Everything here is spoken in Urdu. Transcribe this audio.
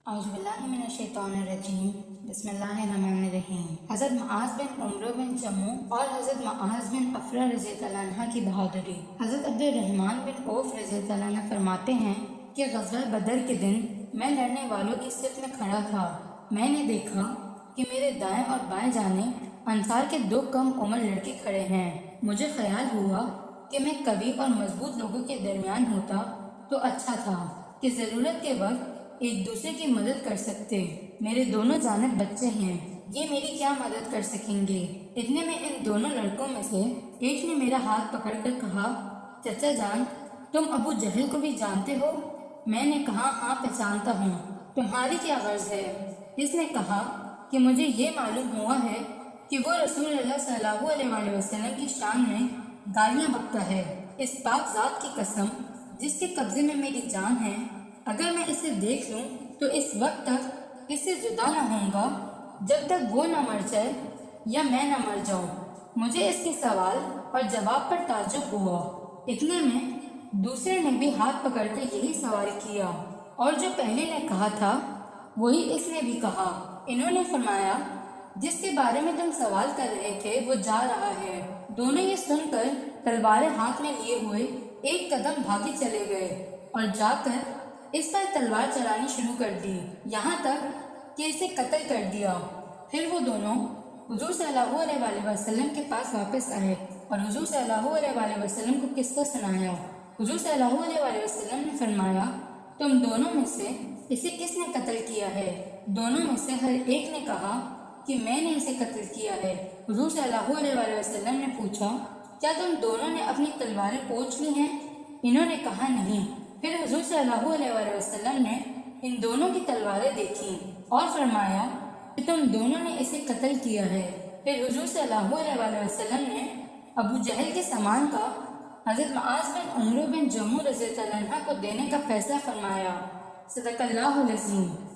اعوذ باللہ من الشیطان الرجیم بسم اللہ الرحمن الرحیم۔ حضرت معاذ بن عمرو بن جموں اور حضرت معاذ بن افرا رضی اللہ عنہ کی بہادری۔ حضرت عبد الرحمن بن عوف رضی اللہ عنہ فرماتے ہیں کہ غزوہ بدر کے دن میں لڑنے والوں کی صف میں کھڑا تھا۔ میں نے دیکھا کہ میرے دائیں اور بائیں جانب انصار کے دو کم عمر لڑکے کھڑے ہیں۔ مجھے خیال ہوا کہ میں قوی اور مضبوط لوگوں کے درمیان ہوتا تو اچھا تھا کہ ضرورت کے وقت ایک دوسرے کی مدد کر سکتے۔ میرے دونوں جانب بچے ہیں، یہ میری کیا مدد کر سکیں گے؟ اتنے میں ان دونوں لڑکوں میں سے ایک نے میرا ہاتھ پکڑ کر کہا، چچا جان، تم ابو جہل کو بھی جانتے ہو؟ میں نے کہا، ہاں پہچانتا ہوں، تمہاری کیا غرض ہے؟ اس نے کہا کہ مجھے یہ معلوم ہوا ہے کہ وہ رسول اللہ صلی اللہ علیہ وسلم کی شان میں گالیاں بکتا ہے۔ اس پاک ذات کی قسم جس کے قبضے میں میری جان ہے، اگر میں اسے دیکھ لوں تو اس وقت تک اس سے جدا نہ ہوں گا جب تک وہ نہ مر جائے یا میں نہ مر جاؤں۔ مجھے اس کے سوال اور جواب پر تعجب ہوا۔ اتنے میں دوسرے نے بھی ہاتھ پکڑ کر یہی سوال کیا، اور جو پہلے نے کہا تھا وہی اس نے بھی کہا۔ انہوں نے فرمایا، جس کے بارے میں تم سوال کر رہے تھے وہ جا رہا ہے۔ دونوں یہ سن کر تلواریں ہاتھ میں لیے ہوئے ایک قدم بھاگے چلے گئے اور جا کر اس پر تلوار چلانی شروع کر دی، یہاں تک کہ اسے قتل کر دیا۔ پھر وہ دونوں حضور صلی اللہ علیہ وسلم کے پاس واپس آئے اور حضور صلی اللہ علیہ وسلم کو قصہ سنایا۔ حضور صلی اللہ علیہ وسلم نے فرمایا، تم دونوں میں سے اسے کس نے قتل کیا ہے؟ دونوں میں سے ہر ایک نے کہا کہ میں نے اسے قتل کیا ہے۔ حضور صلی اللہ علیہ وسلم نے پوچھا، کیا تم دونوں نے اپنی تلواریں پوچھ لی ہیں؟ انہوں نے کہا، نہیں۔ پھر حضور صلی اللہ علیہ وسلم نے ان دونوں کی تلواریں دیکھی اور فرمایا کہ تم دونوں نے اسے قتل کیا ہے۔ پھر حضور صلی اللہ علیہ وسلم نے ابو جہل کے سامان کا حضرت معاذ بن عمرو بن جموں رضی اللہ عنہ کو دینے کا فیصلہ فرمایا۔ صدق اللہ العظیم۔